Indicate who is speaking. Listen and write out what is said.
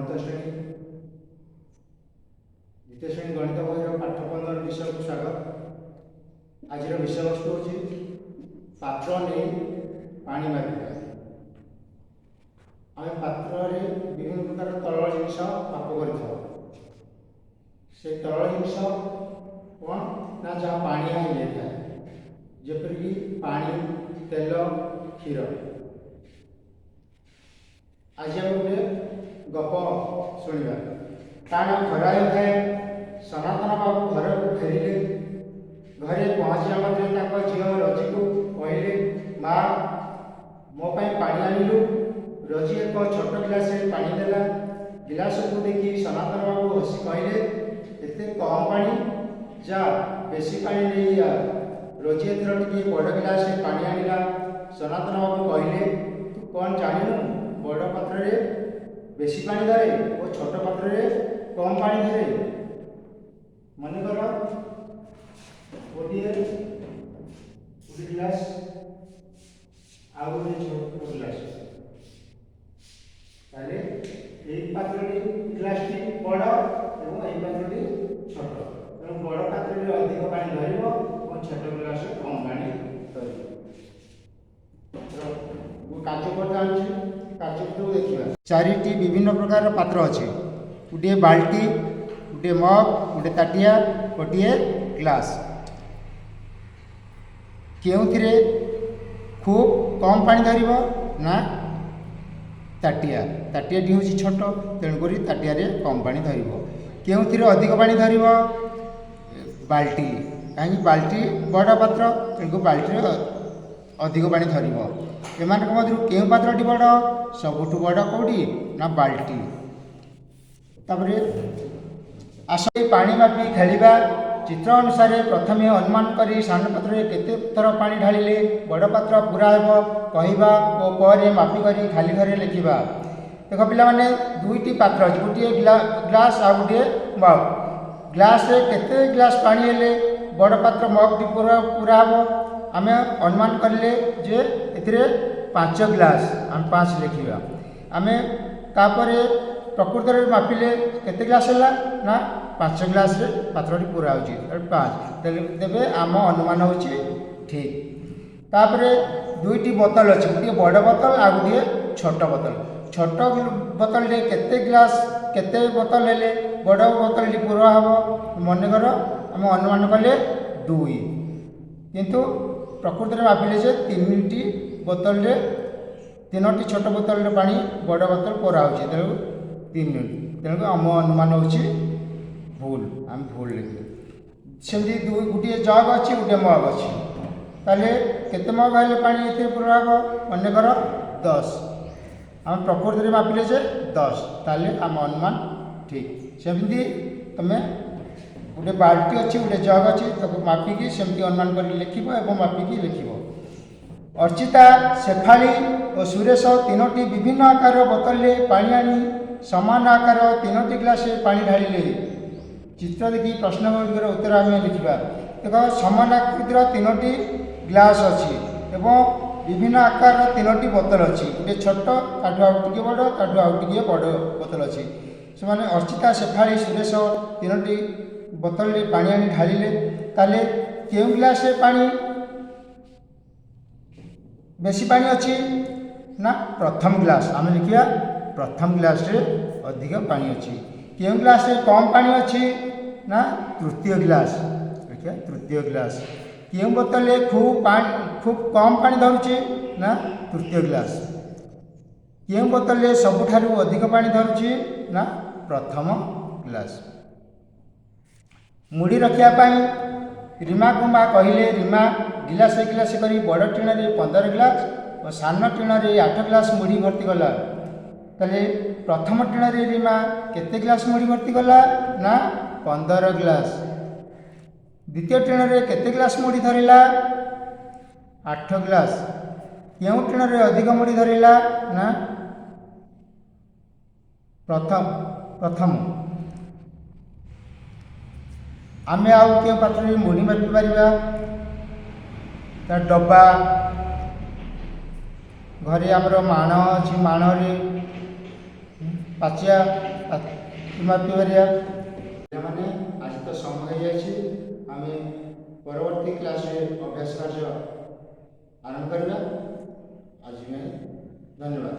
Speaker 1: गणित श्रेणी द्वितीय श्रेणी गणित बहिर पाठ 15 विषय को स्वागत। आज विषय वस्तु हूँ पात्र नहीं पानी मापिबा। आम पात्र विभिन्न प्रकार तरल जिनस माप कर से तरल जिनस कौन ना जहाँ पानी आई जाए जेपरिक पानी तेल क्षीर। आज आम गोटे गप शुणा ताना खरा होता सनातन बाबू घर को फेरिले। घरे पहुँचा झील रजी को कहले माँ मो पानी आनिलु। रजी एक छोट गिलास पानी देला। गिलास को देखी सनातन बाबू हसी कहले एते कम पानी जा बेसी पानी नहीं जा। रजी एथर टी बड़ गिलास पानी आनिला। सनातन बाबू कहले तू कौन जानू बड़ पात्र रे बेसी पानी धरे और छोट पात्र रे कम पानी धरे। मन कर गोटे गिलास आ गोटे छोट गिलास ताले एक पात्रटी गिलासटी बड़ और एक पात्रटी छोट। तेणु बड़ पात्र अधिक पानी धर और छोट गिलास कम पानी धर। कार्य कार्य देखा चारिटी विभिन्न प्रकार पात्र अच्छे। गोटे बाल्टी गोटे मग गोटे ताटिया गोटे ग्लास। केउथिरे खूब कम पानी धरिब ना ताटिया। ताटियाटी हूँ छोट तेणुक ताटिया कम पानी धरिब। केउथिरे अधिक पानी धरिब बाल्टी कहीं बाल्टी बड़ पात्र तेणुक बाल्टी अधिक पानी धरिब। एमानक मध्य केउ पात्रटी बड़ सबुठ बड़ कौटी ना बाल्टी। तापर आस पानी मापी खेलिबा। चित्र अनुसार प्रथमे अनुमान करी सान पात्र केते थर पानी ढालिले बड़ पात्र पूरा हेब कहवा और पर मापी करी खाली घरे लिखा। देख पिला माने दुईटी पात्र अच्छे गोटे ग्लास आ गोटे मग। ग्लास केते ग्लास पानी हेले बड़ पात्र मग टी पूरा हेब। आम अनुमान कले जे एथिरे 5 ग्लास आम 5 लिखा। आम तापर प्रकृत में मापिले केते ग्लास है ना 5 ग्लास पात्रटी पूरा हो 5 तेरे आम अनुमान हो ठीक। तापर दुईटी बोतल अच्छे गोटे बड़ बोतल आ गोटे छोट बोतल। छोट बोतल केते ग्लास केते बोतल हेले बड़ बोतल पूरा हम मनकर आम अनुमान कले 2 किंतु प्रकृत में मापिले से 3टी बोतल 3टी छोट बोतल पानी बड़ बोतल पूरा हो तेणु 3 तेणुक आम अनुमान हो भूल आम भूल लिखे। सेमती गोटे जग अच्छी गोटे मग अच्छी ताले केते मग हेले पानी ये पूरा हम मनकर 10 आम प्रकृत में मापिले से 10 ताले आम अनुमान ठीक। सेमती तुम गोटे बाल्टी अच्छी गोटे जग अच्छी ताको मापिकी सेमती अनुमान कर लिखिब एवं मापिकी लिखिब। अर्चिता शेफाली और सुरेश 3टी विभिन्न आकार बोतल पानी आनी समान आकार 3टी ग्लास पानी ढालिले। चित्र देखी प्रश्न गुड़िकर उत्तर आम लिखा। देख समान आकृतिर 3टी ग्लास अच्छी एवं विभिन्न आकार 3टी बोतल अच्छी गोटे छोट ताठू आउ टिके बड़ ताठू आउ टिके बड़ बोतल अच्छी। से माने अर्चिता शेफाली सुरेश 3टी बोतल पानी आनी ढालिले। ताले केउ ग्लास पानी बेसी पानी अच्छी ना प्रथम ग्लास आम लिखा प्रथम ग्लास अधिक पानी अच्छी। केउ ग्लास कम पानी अच्छी ना तृतीय ग्लास लिखा तृतीय ग्लास। केउ बोतल खूब कम पानी धरुचे ना तृतीय ग्लास। केउ बोतल सबुठारु अधिक पानी धरुचे ना प्रथम ग्लास। मुड़ी रखापी रीमा को माँ कहले रीमा गिलास गिलास करी बड़ टीण 15 ग्लास और सान टीण 8 ग्लास मुड़ी भर्ती कला। ताले प्रथम टीण रीमा केते ग्लास मुड़ी भर्ती कला ना 15 ग्लास। द्वितीय टीण केते ग्लास मुड़ी धरिला 8 ग्लास। केउ टीण अधिक मुड़ी धरिला ना प्रथम। आमे आउ के पात्र मुड़ी मापी पारिबा डब्बा घरे आमर माण अच्छी माण पाचिया ସମାପ୍ତି କରିବା। ପିଲାମାନେ ଆଜି ତ ସମୟ ହୋଇଯାଇଛି, ଆମେ ପରବର୍ତ୍ତୀ କ୍ଲାସରେ ଅଭ୍ୟାସ କାର୍ଯ୍ୟ ଆରମ୍ଭ କରିବା। ଆଜି ପାଇଁ ଧନ୍ୟବାଦ।